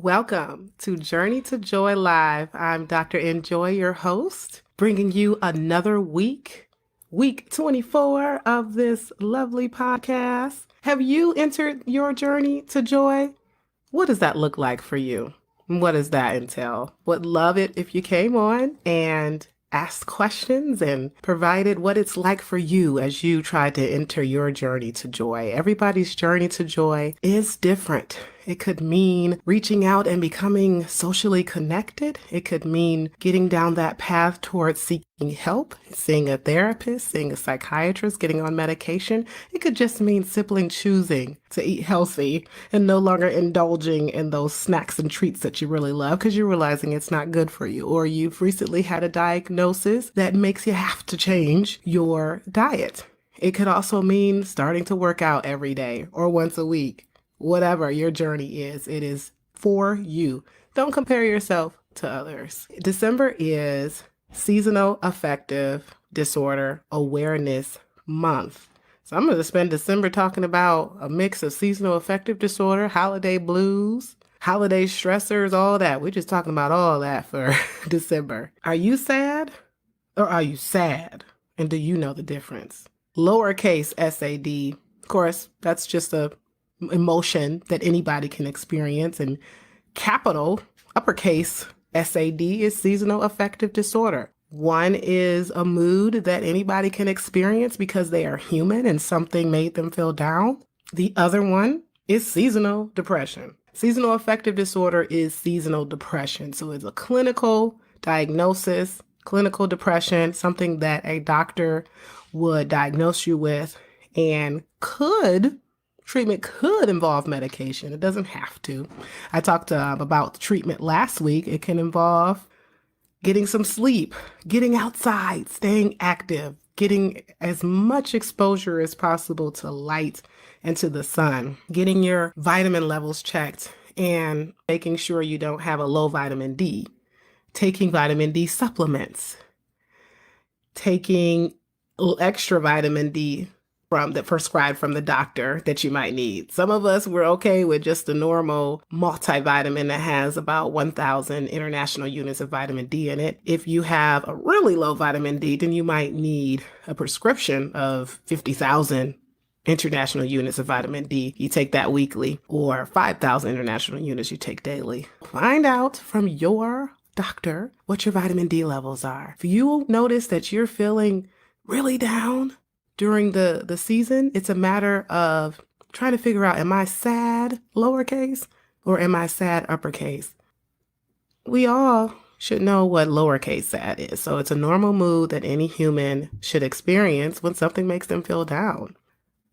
Welcome to Journey to Joy Live. I'm Dr. Enjoy, your host, bringing you another week 24 of this lovely podcast. Have you entered your journey to joy? What does that look like for you? What does that entail? Would love it if you came on and asked questions and provided what it's like for you as you try to enter your journey to joy. Everybody's journey to joy is different. It could mean reaching out and becoming socially connected. It could mean getting down that path towards seeking help, seeing a therapist, seeing a psychiatrist, getting on medication. It could just mean simply choosing to eat healthy and no longer indulging in those snacks and treats that you really love because you're realizing it's not good for you, or you've recently had a diagnosis that makes you have to change your diet. It could also mean starting to work out every day or once a week. Whatever your journey is, it is for you. Don't compare yourself to others. December is Seasonal Affective Disorder Awareness Month. So I'm going to spend December talking about a mix of seasonal affective disorder, holiday blues, holiday stressors, all that. We're just talking about all that for December. Are you sad or are you sad? And do you know the difference? Lowercase SAD, of course, that's just a emotion that anybody can experience, and capital uppercase SAD is seasonal affective disorder. One is a mood that anybody can experience because they are human and something made them feel down. The other one is seasonal depression. Seasonal affective disorder is seasonal depression. So it's a clinical diagnosis, clinical depression, something that a doctor would diagnose you with, and treatment could involve medication. It doesn't have to. I talked about treatment last week. It can involve getting some sleep, getting outside, staying active, getting as much exposure as possible to light and to the sun, getting your vitamin levels checked, and making sure you don't have a low vitamin D, taking vitamin D supplements, taking extra vitamin D prescribed from the doctor that you might need. Some of us, we're okay with just a normal multivitamin that has about 1,000 international units of vitamin D in it. If you have a really low vitamin D, then you might need a prescription of 50,000 international units of vitamin D. You take that weekly, or 5,000 international units you take daily. Find out from your doctor what your vitamin D levels are. If you notice that you're feeling really down during the season, it's a matter of trying to figure out, am I sad, lowercase, or am I sad, uppercase? We all should know what lowercase sad is. So it's a normal mood that any human should experience when something makes them feel down.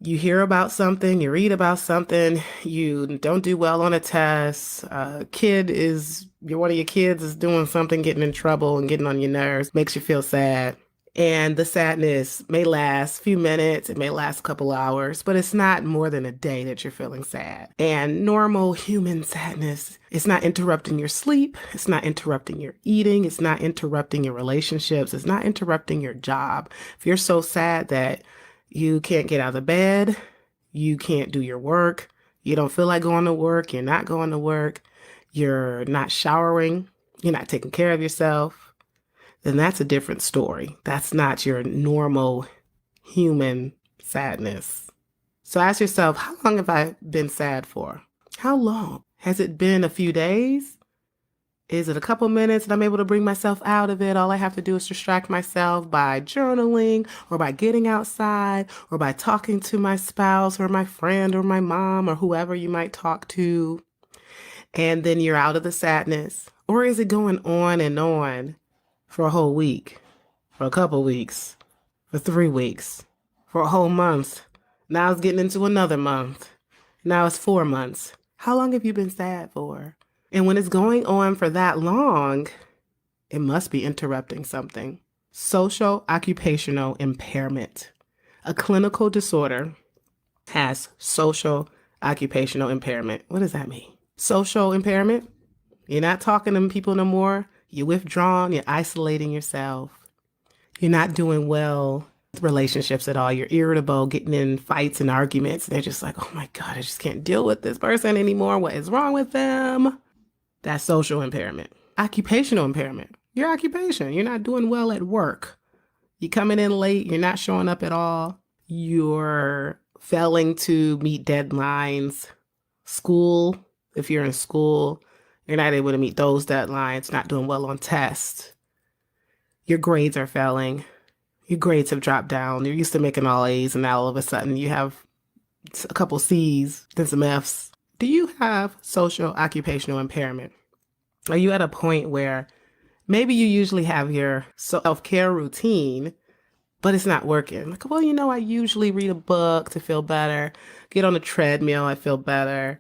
You hear about something, you read about something, you don't do well on a test, one of your kids is doing something, getting in trouble and getting on your nerves, makes you feel sad. And the sadness may last a few minutes, it may last a couple hours, but it's not more than a day that you're feeling sad. And normal human sadness, it's not interrupting your sleep, it's not interrupting your eating, it's not interrupting your relationships, it's not interrupting your job. If you're so sad that you can't get out of bed, you can't do your work, you don't feel like going to work, you're not going to work, you're not showering, you're not taking care of yourself, then that's a different story. That's not your normal human sadness. So ask yourself, how long have I been sad for? How long? Has it been a few days? Is it a couple minutes and I'm able to bring myself out of it? All I have to do is distract myself by journaling or by getting outside or by talking to my spouse or my friend or my mom or whoever you might talk to. And then you're out of the sadness. Or is it going on for a whole week, for a couple weeks, for 3 weeks, for a whole month? Now it's getting into another month. Now it's 4 months. How long have you been sad for? And when it's going on for that long, it must be interrupting something. Social occupational impairment. A clinical disorder has social occupational impairment. What does that mean? Social impairment? You're not talking to people no more. You're withdrawn, you're isolating yourself. You're not doing well with relationships at all. You're irritable, getting in fights and arguments. They're just like, oh my God, I just can't deal with this person anymore. What is wrong with them? That's social impairment. Occupational impairment. Your occupation. You're not doing well at work. You're coming in late. You're not showing up at all. You're failing to meet deadlines. School, if you're in school, you're not able to meet those deadlines, not doing well on tests. Your grades are failing. Your grades have dropped down. You're used to making all A's, and now all of a sudden you have a couple C's, then some F's. Do you have social occupational impairment? Are you at a point where maybe you usually have your self-care routine, but it's not working? Like, well, I usually read a book to feel better, get on a treadmill, I feel better.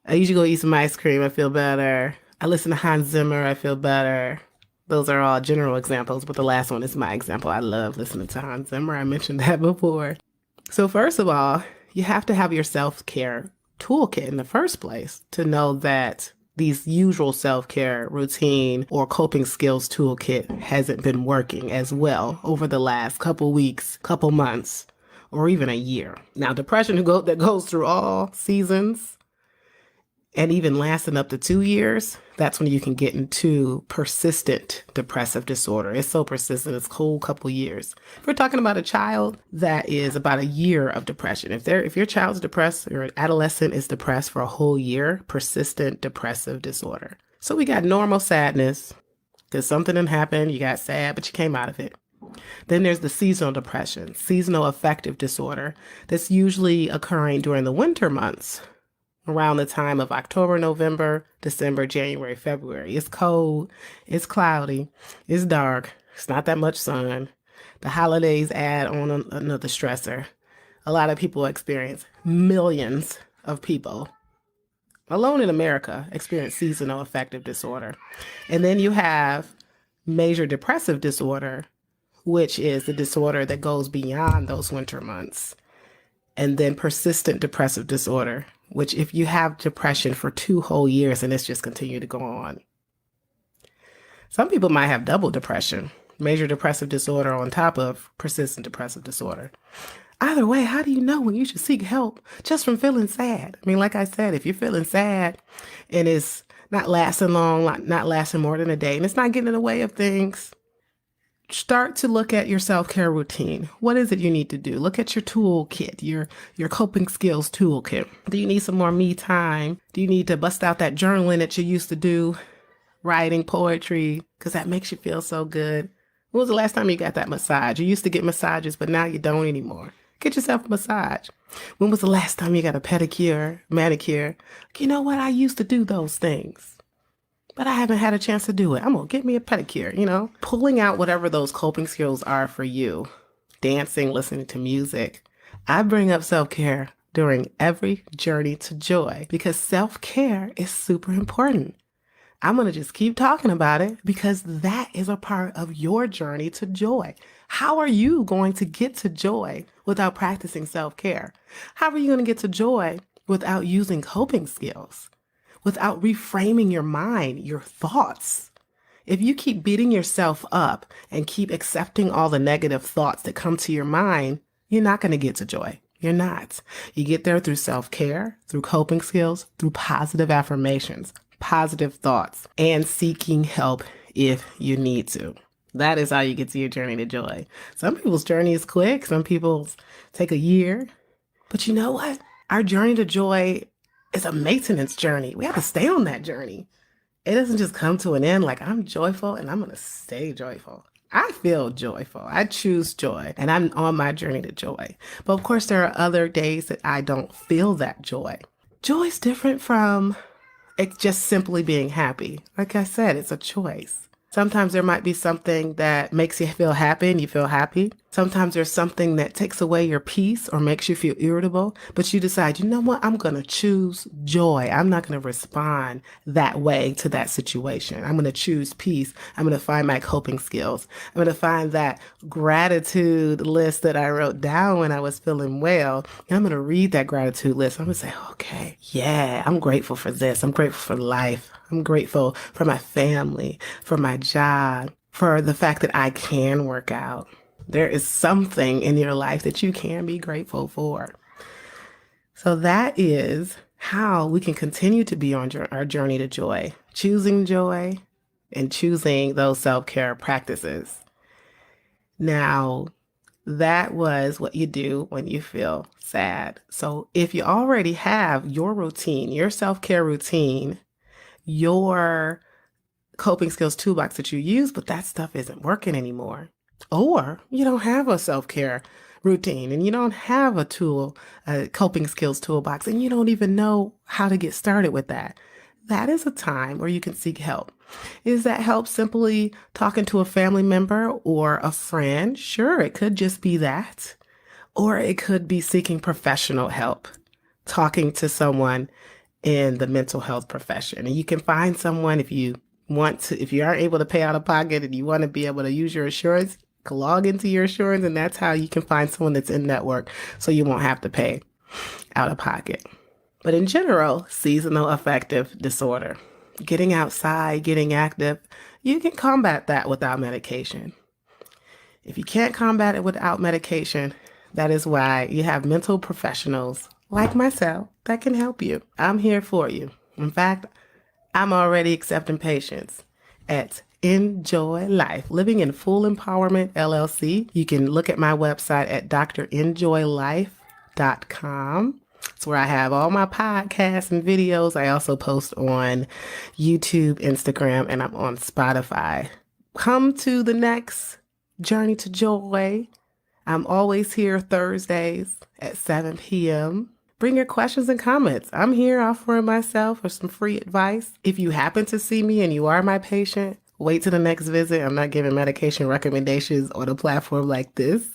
I usually go eat some ice cream, I feel better. I listen to Hans Zimmer, I feel better. Those are all general examples, but the last one is my example. I love listening to Hans Zimmer. I mentioned that before. So first of all, you have to have your self-care toolkit in the first place to know that these usual self-care routine or coping skills toolkit hasn't been working as well over the last couple weeks, couple months, or even a year. Now, depression that goes through all seasons and even lasting up to 2 years, that's when you can get into persistent depressive disorder. It's so persistent, it's a whole couple years. If we're talking about a child, that is about a year of depression. If your child's depressed or an adolescent is depressed for a whole year, persistent depressive disorder. So we got normal sadness, because something didn't happen, you got sad, but you came out of it. Then there's the seasonal depression, seasonal affective disorder, that's usually occurring during the winter months, around the time of October, November, December, January, February. It's cold, it's cloudy, it's dark, it's not that much sun. The holidays add on another stressor. A lot of people experience, millions of people, alone in America, experience seasonal affective disorder. And then you have major depressive disorder, which is the disorder that goes beyond those winter months. And then persistent depressive disorder, which if you have depression for 2 whole years and it's just continued to go on. Some people might have double depression, major depressive disorder on top of persistent depressive disorder. Either way, how do you know when you should seek help just from feeling sad? I mean, like I said, if you're feeling sad and it's not lasting long, not lasting more than a day, and it's not getting in the way of things, start to look at your self-care routine. What is it you need to do? Look at your toolkit, your coping skills toolkit. Do you need some more me time? Do you need to bust out that journaling that you used to do, writing poetry, because that makes you feel so good? When was the last time you got that massage? You used to get massages, but now you don't anymore. Get yourself a massage. When was the last time you got a pedicure, manicure? You know what? I used to do those things, but I haven't had a chance to do it. I'm going to get me a pedicure, Pulling out whatever those coping skills are for you. Dancing, listening to music. I bring up self-care during every journey to joy because self-care is super important. I'm going to just keep talking about it because that is a part of your journey to joy. How are you going to get to joy without practicing self-care? How are you going to get to joy without using coping skills? Without reframing your mind, your thoughts? If you keep beating yourself up and keep accepting all the negative thoughts that come to your mind, you're not going to get to joy. You're not. You get there through self-care, through coping skills, through positive affirmations, positive thoughts, and seeking help if you need to. That is how you get to your journey to joy. Some people's journey is quick. Some people's take a year. But you know what? Our journey to joy is a maintenance journey. We have to stay on that journey. It doesn't just come to an end like I'm joyful and I'm going to stay joyful. I feel joyful. I choose joy and I'm on my journey to joy. But of course, there are other days that I don't feel that joy. Joy is different from just simply being happy. Like I said, it's a choice. Sometimes there might be something that makes you feel happy and you feel happy. Sometimes there's something that takes away your peace or makes you feel irritable, but you decide, you know what? I'm going to choose joy. I'm not going to respond that way to that situation. I'm going to choose peace. I'm going to find my coping skills. I'm going to find that gratitude list that I wrote down when I was feeling well. And I'm going to read that gratitude list. I'm going to say, okay, yeah, I'm grateful for this. I'm grateful for life. I'm grateful for my family, for my job, for the fact that I can work out. There is something in your life that you can be grateful for. So that is how we can continue to be on our journey to joy choosing joy, and choosing those self-care practices. Now, that was what you do when you feel sad. So if you already have your routine, your self-care routine, your coping skills toolbox that you use, but that stuff isn't working anymore, or you don't have a self-care routine and you don't have a coping skills toolbox, and you don't even know how to get started with that, that is a time where you can seek help. Is that help simply talking to a family member or a friend? Sure, it could just be that. Or it could be seeking professional help, talking to someone in the mental health profession. And you can find someone if you want to, if you aren't able to pay out of pocket and you want to be able to use your insurance, log into your insurance, and that's how you can find someone that's in network so you won't have to pay out of pocket. But in general, seasonal affective disorder, getting outside, getting active, you can combat that without medication. If you can't combat it without medication, that is why you have mental professionals like myself that can help you. I'm here for you. In fact, I'm already accepting patients at Enjoy Life, Living in Full Empowerment LLC. You can look at my website at drenjoylife.com. It's where I have all my podcasts and videos. I also post on YouTube, Instagram, and I'm on Spotify. Come to the next Journey to Joy. I'm always here Thursdays at 7 p.m. Bring your questions and comments. I'm here offering myself for some free advice. If you happen to see me and you are my patient, wait till the next visit. I'm not giving medication recommendations on a platform like this,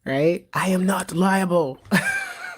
right? I am not liable.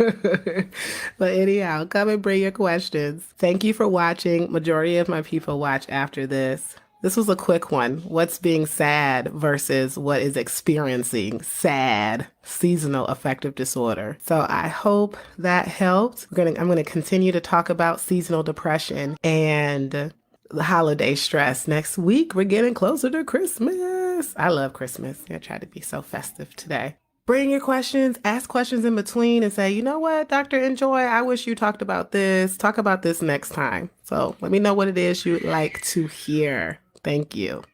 But anyhow, come and bring your questions. Thank you for watching. Majority of my people watch after this. This was a quick one. What's being sad versus what is experiencing sad seasonal affective disorder. So I hope that helped. I'm going to continue to talk about seasonal depression and the holiday stress. Next week, we're getting closer to Christmas. I love Christmas. I try to be so festive today. Bring your questions, ask questions in between, and say, you know what, Dr. Enjoy, I wish you talked about this. Talk about this next time. So let me know what it is you'd like to hear. Thank you.